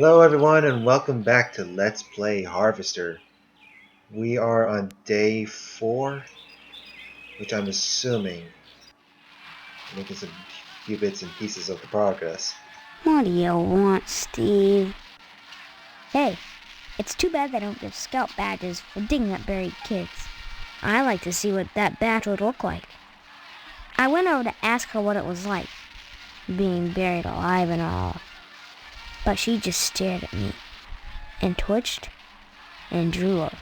Hello everyone and welcome back to Let's Play Harvester. We are on day 4, which I'm assuming making some few bits and pieces of the progress. What do you want, Steve? Hey, it's too bad they don't give scout badges for digging up buried kids. I like to see what that badge would look like. I went over to ask her what it was like, being buried alive and all. But she just stared at me, and twitched, and drooled.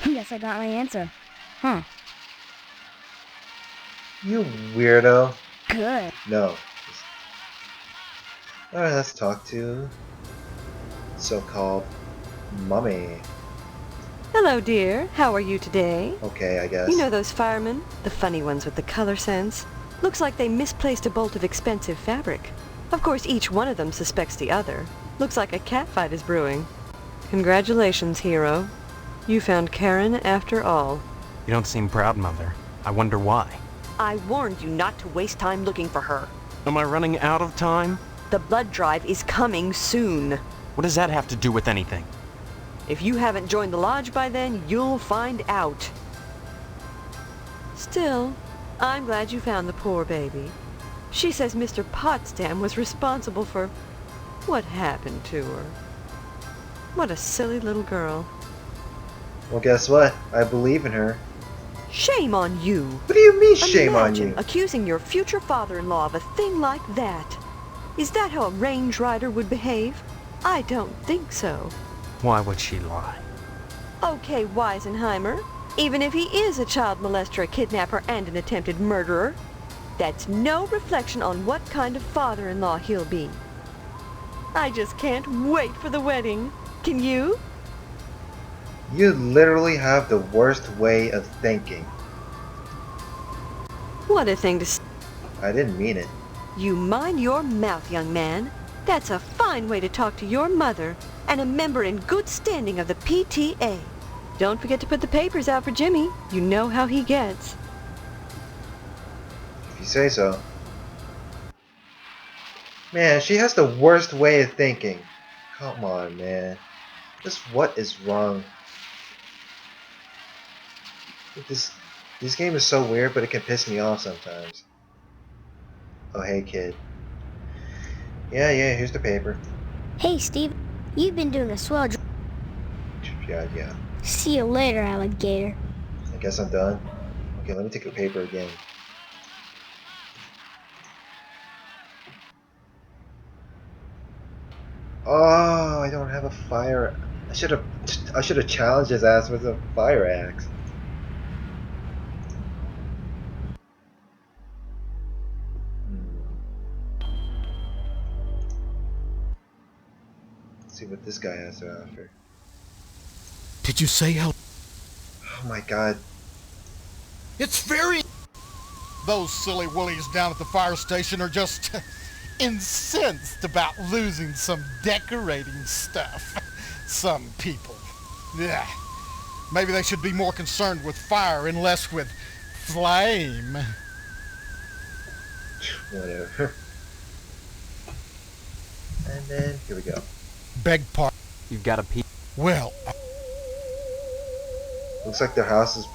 Guess I got my answer. Huh. You weirdo. Good. No. Alright, let's talk to so-called Mummy. Hello, dear. How are you today? Okay, I guess. You know those firemen? The funny ones with the color sense? Looks like they misplaced a bolt of expensive fabric. Of course, each one of them suspects the other. Looks like a catfight is brewing. Congratulations, hero. You found Karen after all. You don't seem proud, Mother. I wonder why. I warned you not to waste time looking for her. Am I running out of time? The blood drive is coming soon. What does that have to do with anything? If you haven't joined the lodge by then, you'll find out. Still, I'm glad you found the poor baby. She says Mr. Potsdam was responsible for what happened to her. What a silly little girl. Well, guess what? I believe in her. Shame on you. What do you mean, shame on Imagine you? accusing your future father-in-law of a thing like that. Is that how a range rider would behave? I don't think so. Why would she lie? Okay, Weisenheimer, even if he is a child molester, a kidnapper, and an attempted murderer, that's no reflection on what kind of father-in-law he'll be. I just can't wait for the wedding. Can you? You literally have the worst way of thinking. What a thing to say. I didn't mean it. You mind your mouth, young man. That's a fine way to talk to your mother and a member in good standing of the PTA. Don't forget to put the papers out for Jimmy. You know how he gets. If you say so. Man, she has the worst way of thinking. Come on, man. Just what is wrong? This game is so weird, but it can piss me off sometimes. Oh, hey, kid. Yeah, here's the paper. Hey, Steve, you've been doing a swell job. Yeah. See you later, alligator. I guess I'm done. Okay, let me take the paper again. Oh, I don't have a fire. I should have challenged his ass with a fire axe. Let's see what this guy has to offer. Did you say how? Oh my god. It's very... Those silly willies down at the fire station are just incensed about losing some decorating stuff. Some people. Yeah. Maybe they should be more concerned with fire and less with flame. Whatever. And then, here we go. Beg pardon. You've got a piece. Well, Looks like their house is...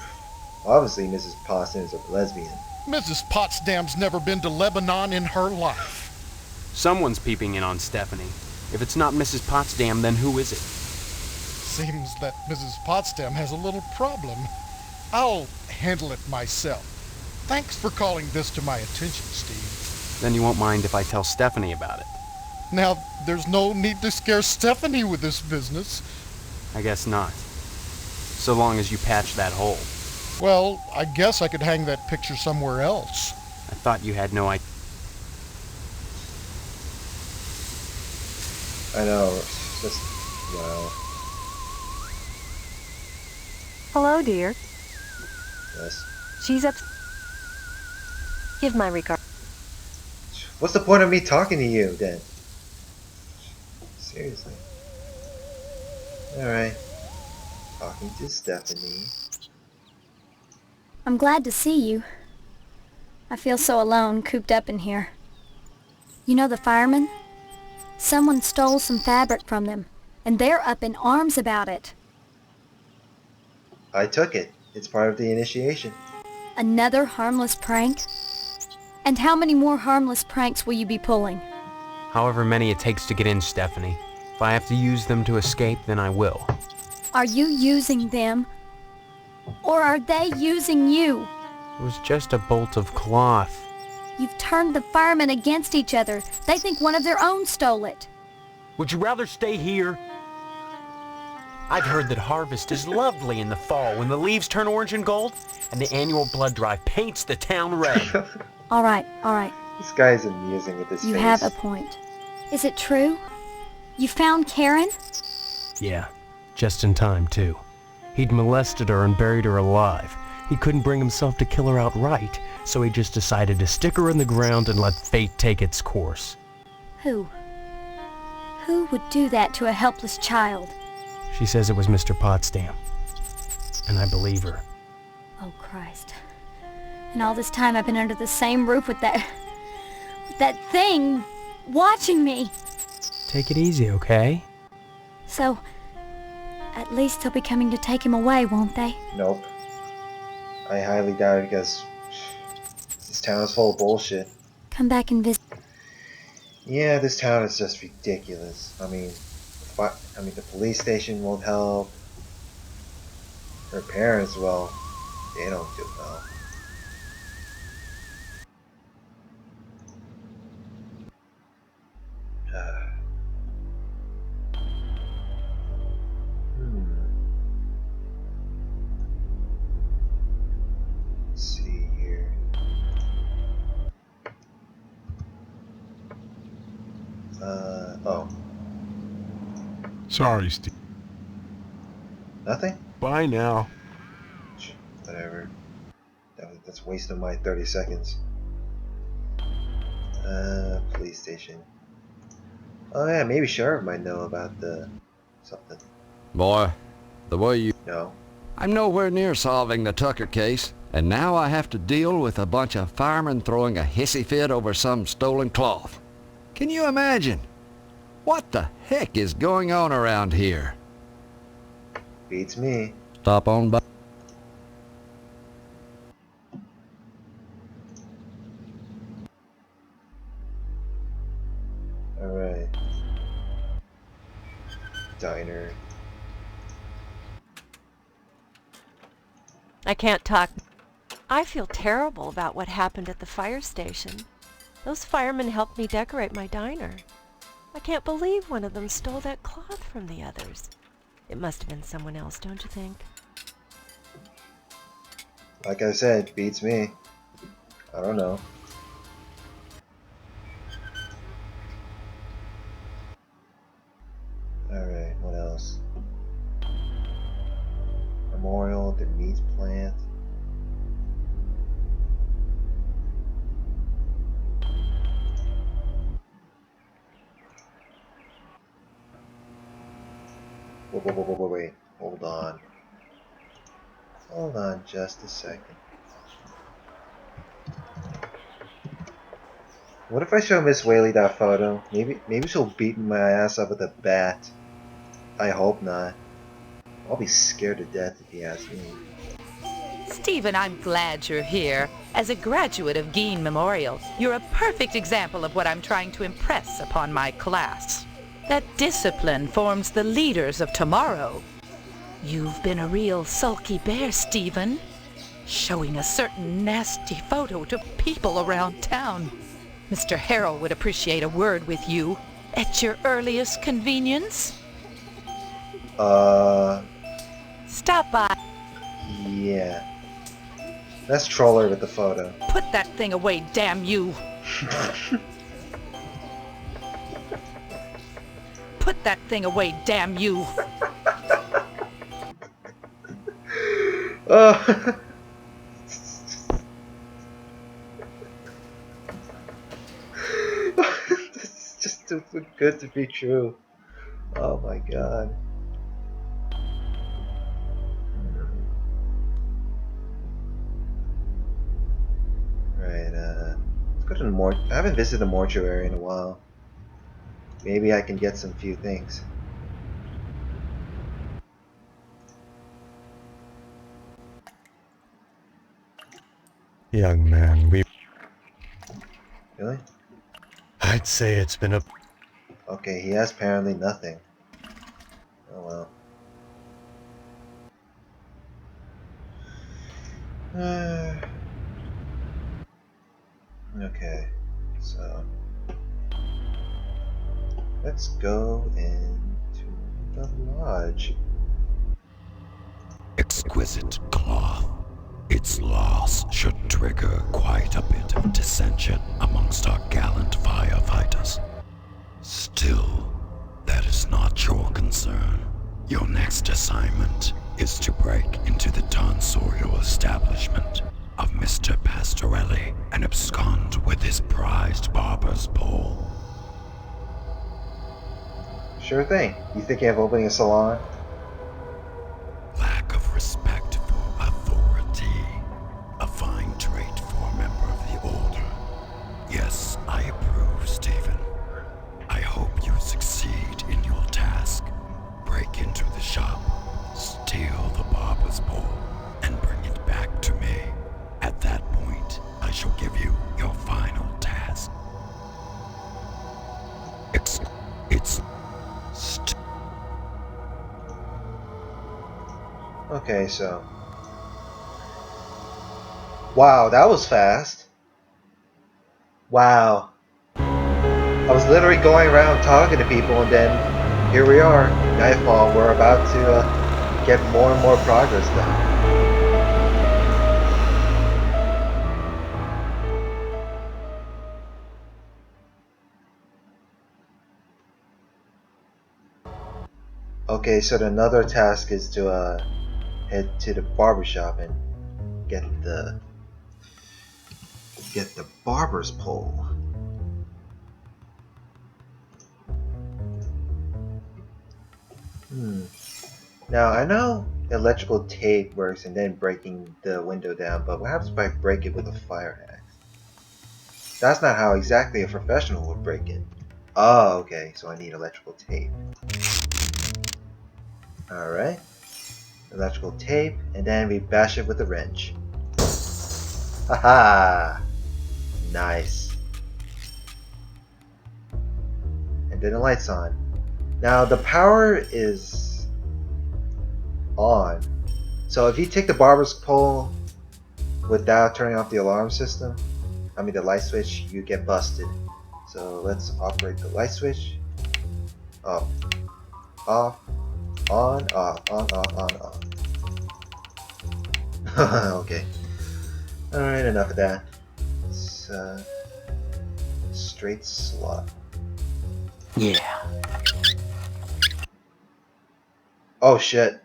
Obviously, Mrs. Potsdam is a lesbian. Mrs. Potsdam's never been to Lebanon in her life. Someone's peeping in on Stephanie. If it's not Mrs. Potsdam, then who is it? Seems that Mrs. Potsdam has a little problem. I'll handle it myself. Thanks for calling this to my attention, Steve. Then you won't mind if I tell Stephanie about it. Now, there's no need to scare Stephanie with this business. I guess not. So long as you patch that hole. Well, I guess I could hang that picture somewhere else. I thought you had no idea. I know. It's just... Wow. Hello, dear. Yes. She's up. Give my regard. What's the point of me talking to you, then? Seriously. Alright. Talking to Stephanie. I'm glad to see you. I feel so alone, cooped up in here. You know the firemen? Someone stole some fabric from them, and they're up in arms about it. I took it. It's part of the initiation. Another harmless prank? And how many more harmless pranks will you be pulling? However many it takes to get in, Stephanie. If I have to use them to escape, then I will. Are you using them? Or are they using you? It was just a bolt of cloth. You've turned the firemen against each other. They think one of their own stole it. Would you rather stay here? I've heard that harvest is lovely in the fall when the leaves turn orange and gold, and the annual blood drive paints the town red. All right. This guy is amusing with his You face. have a point. Is it true? You found Karen? Yeah, just in time, too. He'd molested her and buried her alive. He couldn't bring himself to kill her outright, so he just decided to stick her in the ground and let fate take its course. Who? Who would do that to a helpless child? She says it was Mr. Potsdam. And I believe her. Oh, Christ. And all this time I've been under the same roof with that thing watching me. Take it easy, okay? So, at least they'll be coming to take him away, won't they? Nope. I highly doubt it because this town is full of bullshit. Come back and visit. Yeah, this town is just ridiculous. I mean, the police station won't help. Her parents, well, they don't do well. Let's see here. Oh. Sorry, Steve. Nothing? Bye now. Whatever. That's wasting my 30 seconds. Police station. Oh yeah, maybe Sheriff might know about something. Boy, the way you... No. I'm nowhere near solving the Tucker case, and now I have to deal with a bunch of firemen throwing a hissy fit over some stolen cloth. Can you imagine? What the heck is going on around here? Beats me. Stop on by. Alright. Diner. I can't talk. I feel terrible about what happened at the fire station. Those firemen helped me decorate my diner. I can't believe one of them stole that cloth from the others. It must have been someone else, don't you think? Like I said, beats me. I don't know. Alright, what else? Memorial, the meat plant. Wait, hold on. Hold on just a second. What if I show Miss Whaley that photo? Maybe she'll beat my ass up with a bat. I hope not. I'll be scared to death if you ask me. Stephen, I'm glad you're here. As a graduate of Gein Memorial, you're a perfect example of what I'm trying to impress upon my class. That discipline forms the leaders of tomorrow. You've been a real sulky bear, Stephen, showing a certain nasty photo to people around town. Mr. Harrell would appreciate a word with you at your earliest convenience. Stop by. Yeah. Let's troll her with the photo. Put that thing away, damn you. Put that thing away, damn you. Oh. This is just too good to be true. Oh my god. Right, let's go to the I haven't visited the mortuary in a while. Maybe I can get some few things. Young man, Really? I'd say it's been a... Okay, he has apparently nothing. Oh well. Okay, so let's go into the lodge. Exquisite cloth. Its loss should trigger quite a bit of dissension amongst our gallant firefighters. Still, that is not your concern. Your next assignment is to break into the tonsorial establishment of Mr. Pastorelli and abscond with his prized barber's pole. Sure thing. You thinking of opening a salon? Lack of respect for authority. A fine trait for a member of the Order. Yes, I approve, Stephen. I hope you succeed in your task. Break into the shop, steal the barber's pole, and bring it back to me. At that point, I shall give you your final task. Okay, so. Wow, that was fast. Wow. I was literally going around talking to people, and then here we are, nightfall. We're about to get more and more progress done. Okay, so another task is to head to the barbershop and get the barber's pole. Now I know electrical tape works and then breaking the window down, but what happens if I break it with a fire axe? That's not how exactly a professional would break it. Oh, okay, so I need electrical tape. Alright. Electrical tape, and then we bash it with a wrench. Haha! Nice. And then the light's on. Now the power is on. So if you take the barber's pole without turning off the alarm system, I mean the light switch, you get busted. So let's operate the light switch. Off. Off. On. Off. On. Off. On. Off. Okay. Alright, enough of that. It's straight slot. Yeah. Oh shit.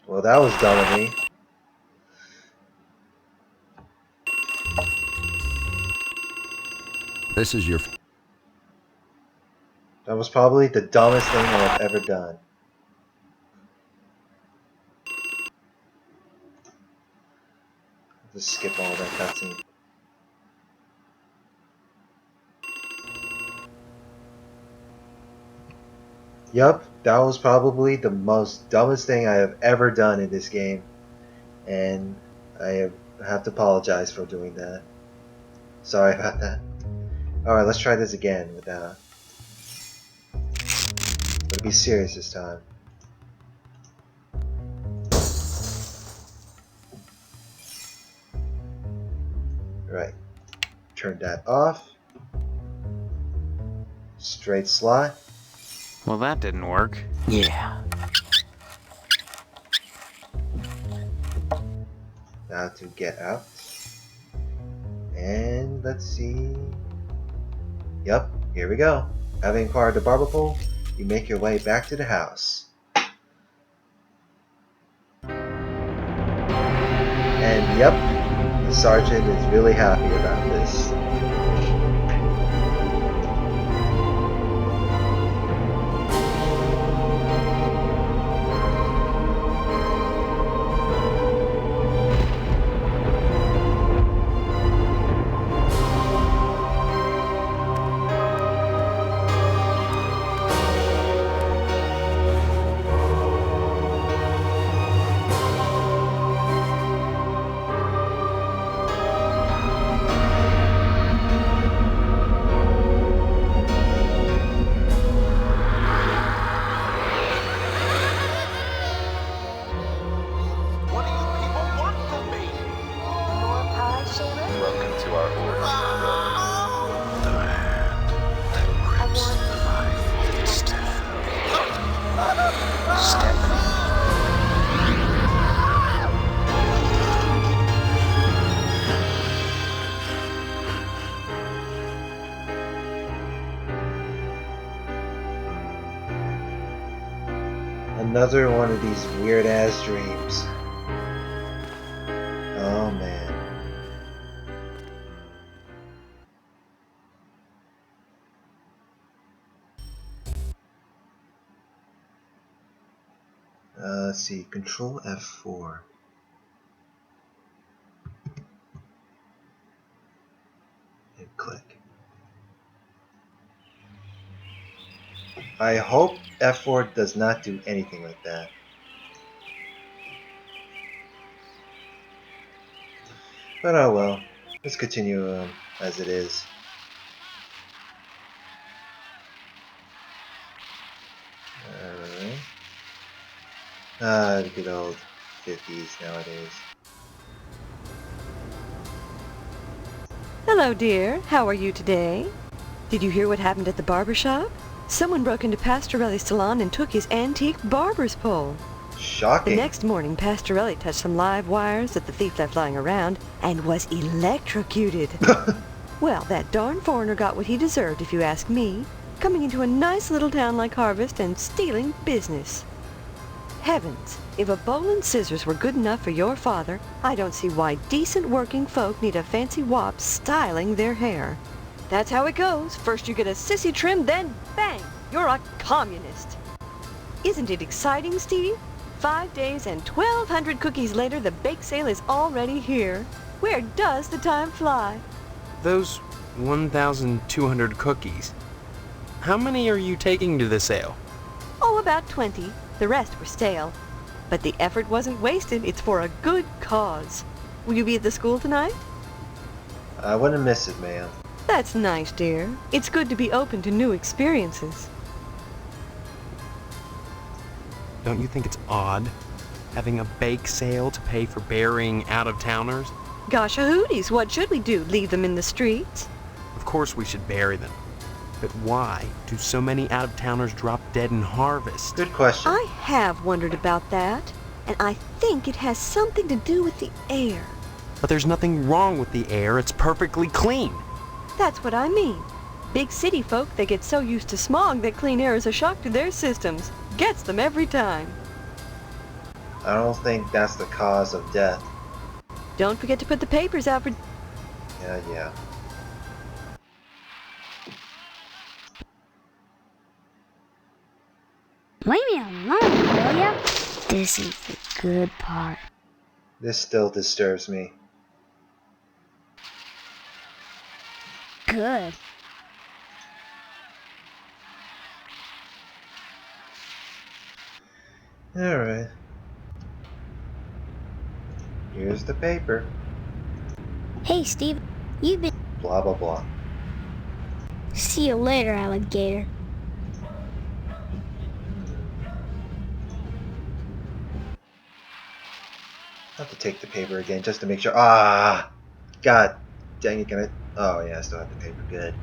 Well, that was dumb of me. This is your... That was probably the dumbest thing I've ever done. Just skip all that cutscene. Yup, that was probably the most dumbest thing I have ever done in this game. And I have to apologize for doing that. Sorry about that. Alright, let's try this again without... But be serious this time. Right. Turn that off. Straight slot. Well, that didn't work. Yeah. Now to get out. And let's see. Yup, here we go. Having acquired the barber pole, you make your way back to the house. And yep, the sergeant is really happy about this. Another one of these weird ass dreams. Oh man. Let's see. Control F4. And click. I hope F4 does not do anything like that. But oh well. Let's continue as it is. Alright. The good old 50s nowadays. Hello, dear. How are you today? Did you hear what happened at the barber shop? Someone broke into Pastorelli's salon and took his antique barber's pole. Shocking. The next morning, Pastorelli touched some live wires that the thief left lying around and was electrocuted. Well, that darn foreigner got what he deserved, if you ask me, coming into a nice little town like Harvest and stealing business. Heavens, if a bowl and scissors were good enough for your father, I don't see why decent working folk need a fancy wop styling their hair. That's how it goes. First you get a sissy trim, then bang, you're a communist. Isn't it exciting, Steve? 5 days and 1,200 cookies later, the bake sale is already here. Where does the time fly? Those 1,200 cookies. How many are you taking to the sale? Oh, about 20. The rest were stale. But the effort wasn't wasted. It's for a good cause. Will you be at the school tonight? I wouldn't miss it, ma'am. That's nice, dear. It's good to be open to new experiences. Don't you think it's odd having a bake sale to pay for burying out-of-towners? Gosh, hooties, what should we do? Leave them in the streets? Of course we should bury them. But why do so many out-of-towners drop dead in Harvest? Good question. I have wondered about that, and I think it has something to do with the air. But there's nothing wrong with the air. It's perfectly clean. That's what I mean. Big city folk, they get so used to smog that clean air is a shock to their systems. Gets them every time. I don't think that's the cause of death. Don't forget to put the papers out for... Yeah. Leave me alone, will ya? This is the good part. This still disturbs me. Good. Alright. Here's the paper. Hey, Steve, you've been... Blah blah blah. See you later, alligator. I have to take the paper again just to make sure. Ah! God dang it, can I... Oh yeah, I still have the paper. Good.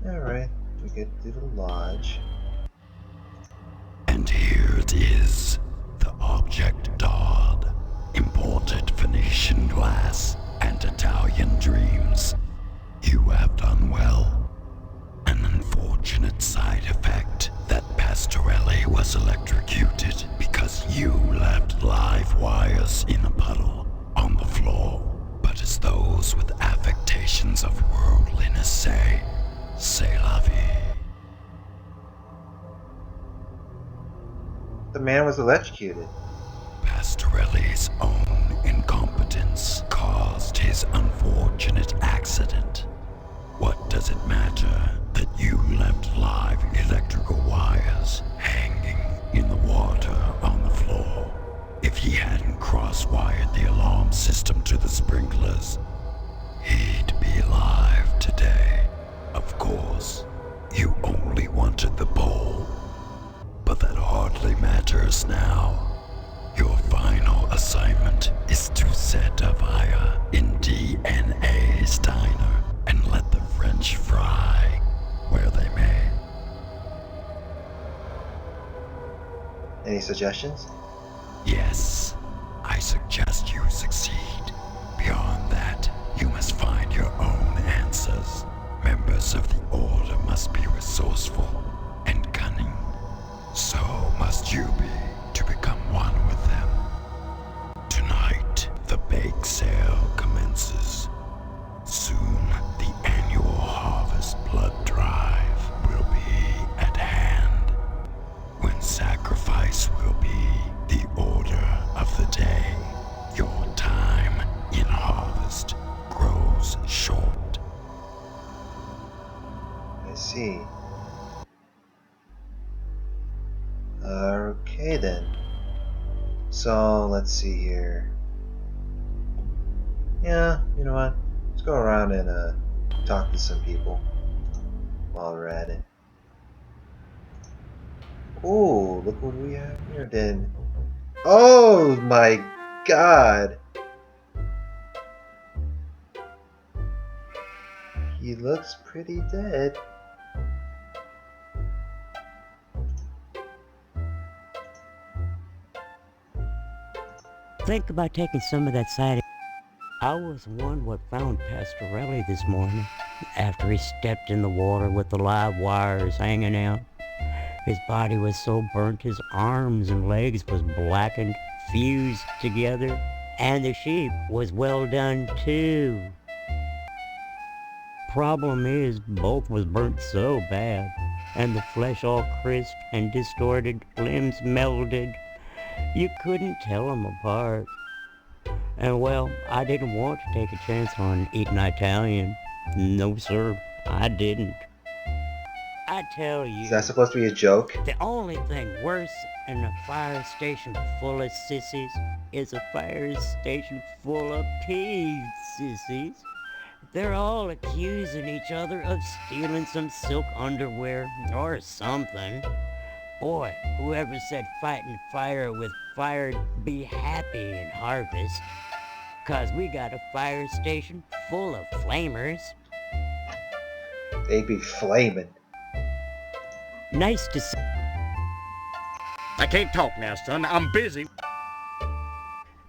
Alright, we get to the lodge. And here it is, the object Dodd, imported Venetian glass and Italian dreams. You have done well. An unfortunate side effect that Pastorelli was electrocuted because you left live wires in a puddle on the floor. But as those with affectations of worldliness say, c'est la vie. The man was electrocuted. Pastorelli's own incompetence caused his unfortunate accident. What does it matter that you left live electrical wires hanging in the water on the floor? If he hadn't cross-wired the alarm system to the sprinklers, he'd be alive today. Of course, you only wanted the bowl, but that hardly matters now. Your final assignment is to set a fire in DNA's diner and let the French fry where they may. Any suggestions? Yes, I suggest you succeed. Beyond that, you must find your own answers. Members of the Order must be resourceful and see. Okay then. So let's see here. Yeah, you know what? Let's go around and talk to some people while we're at it. Oh, look what we have here then. Oh my god! He looks pretty dead. Think about taking some of that side. I was the one what found Pastorelli this morning after he stepped in the water with the live wires hanging out. His body was so burnt his arms and legs was blackened, fused together, and the sheep was well done too. Problem is, both was burnt so bad, and the flesh all crisp and distorted, limbs melded. You couldn't tell them apart. And well, I didn't want to take a chance on eating Italian. No, sir, I didn't. I tell you, Is that supposed to be a joke? the only thing worse than a fire station full of sissies is a fire station full of pig sissies. They're all accusing each other of stealing some silk underwear or something. Boy, whoever said fighting fire with fire'd be happy in harvest. 'Cause we got a fire station full of flamers. They be flaming. Nice to see. I can't talk now, son. I'm busy.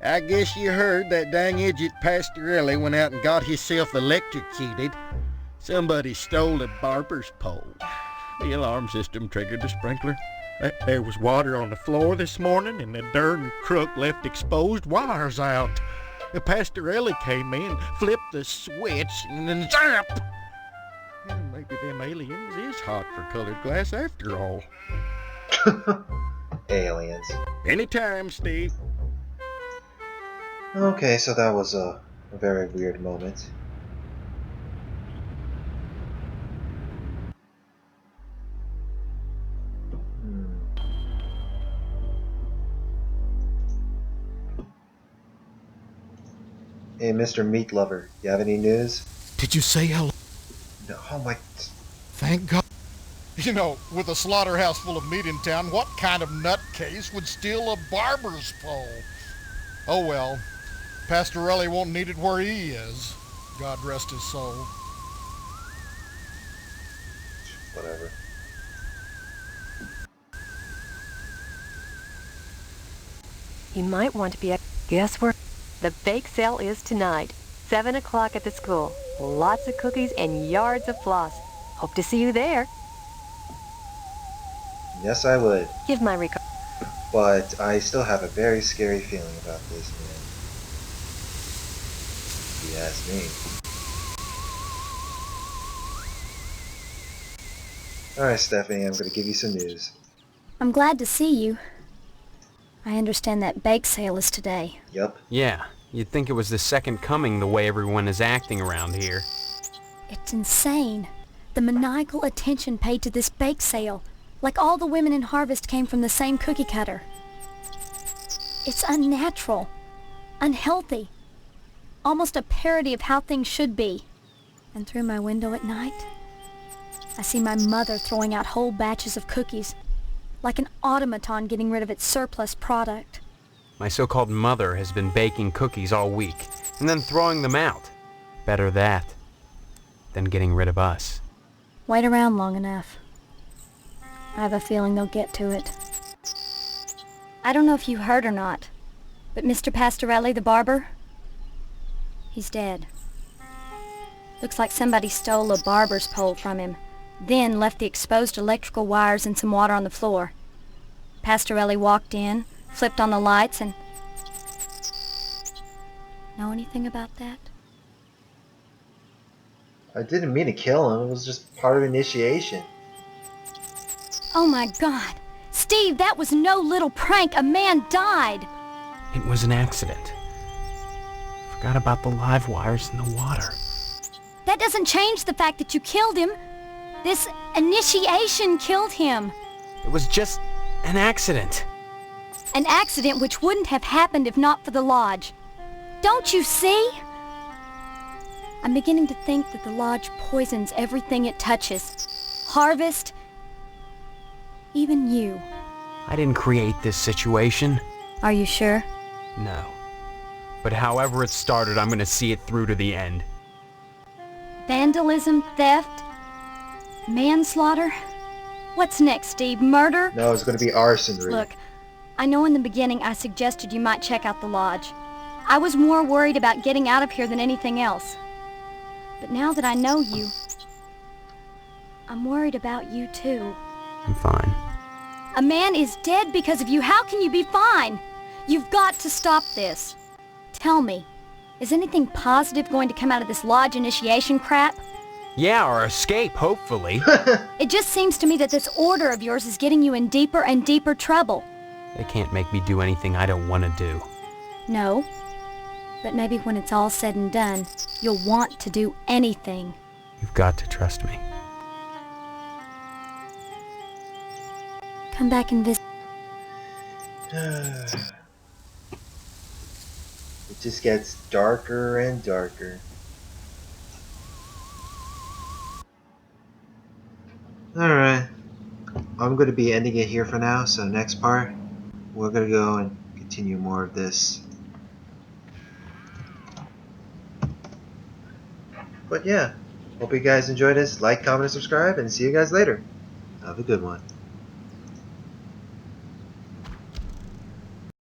I guess you heard that dang idiot Pastorelli went out and got himself electrocuted. Somebody stole the barber's pole. The alarm system triggered the sprinkler. There was water on the floor this morning, and the darn crook left exposed wires out. The Pastorelli came in, flipped the switch, and then zap! Well, maybe them aliens is hot for colored glass after all. Aliens. Anytime, Steve. Okay, so that was a very weird moment. Hey, Mr. Meat Lover, you have any news? Did you say hello? No, oh my... Thank God. You know, with a slaughterhouse full of meat in town, what kind of nutcase would steal a barber's pole? Oh well, Pastorelli won't need it where he is. God rest his soul. Whatever. You might want to be at... Guess where? The bake sale is tonight. 7 o'clock at the school. Lots of cookies and yards of floss. Hope to see you there. Yes, I would. Give my regards. But I still have a very scary feeling about this, man. If you ask me. Alright, Stephanie, I'm going to give you some news. I'm glad to see you. I understand that bake sale is today. Yup. Yeah, you'd think it was the second coming the way everyone is acting around here. It's insane. The maniacal attention paid to this bake sale. Like all the women in Harvest came from the same cookie cutter. It's unnatural, unhealthy, almost a parody of how things should be. And through my window at night, I see my mother throwing out whole batches of cookies, like an automaton getting rid of its surplus product. My so-called mother has been baking cookies all week, and then throwing them out. Better that than getting rid of us. Wait around long enough. I have a feeling they'll get to it. I don't know if you heard or not, but Mr. Pastorelli, the barber, he's dead. Looks like somebody stole a barber's pole from him, then left the exposed electrical wires and some water on the floor. Pastorelli walked in, flipped on the lights, and... Know anything about that? I didn't mean to kill him. It was just part of initiation. Oh my God! Steve, that was no little prank! A man died! It was an accident. Forgot about the live wires in the water. That doesn't change the fact that you killed him. This Initiation killed him. It was just an accident. An accident which wouldn't have happened if not for the lodge. Don't you see? I'm beginning to think that the lodge poisons everything it touches. Harvest, even you. I didn't create this situation. Are you sure? No. But however it started, I'm gonna see it through to the end. Vandalism, theft, manslaughter. What's next, Steve? Murder? No, it's going to be arson, Rudy. Look, I know in the beginning I suggested you might check out the lodge. I was more worried about getting out of here than anything else. But now that I know you, I'm worried about you too. I'm fine. A man is dead because of you. How can you be fine? You've got to stop this. Tell me, is anything positive going to come out of this lodge initiation crap? Yeah, or escape, hopefully. It just seems to me that this order of yours is getting you in deeper and deeper trouble. They can't make me do anything I don't want to do. No, but maybe when it's all said and done, you'll want to do anything. You've got to trust me. Come back and visit. It just gets darker and darker. Alright. I'm going to be ending it here for now, so next part, we're going to go and continue more of this. But yeah, hope you guys enjoyed this. Like, comment, and subscribe, and see you guys later. Have a good one.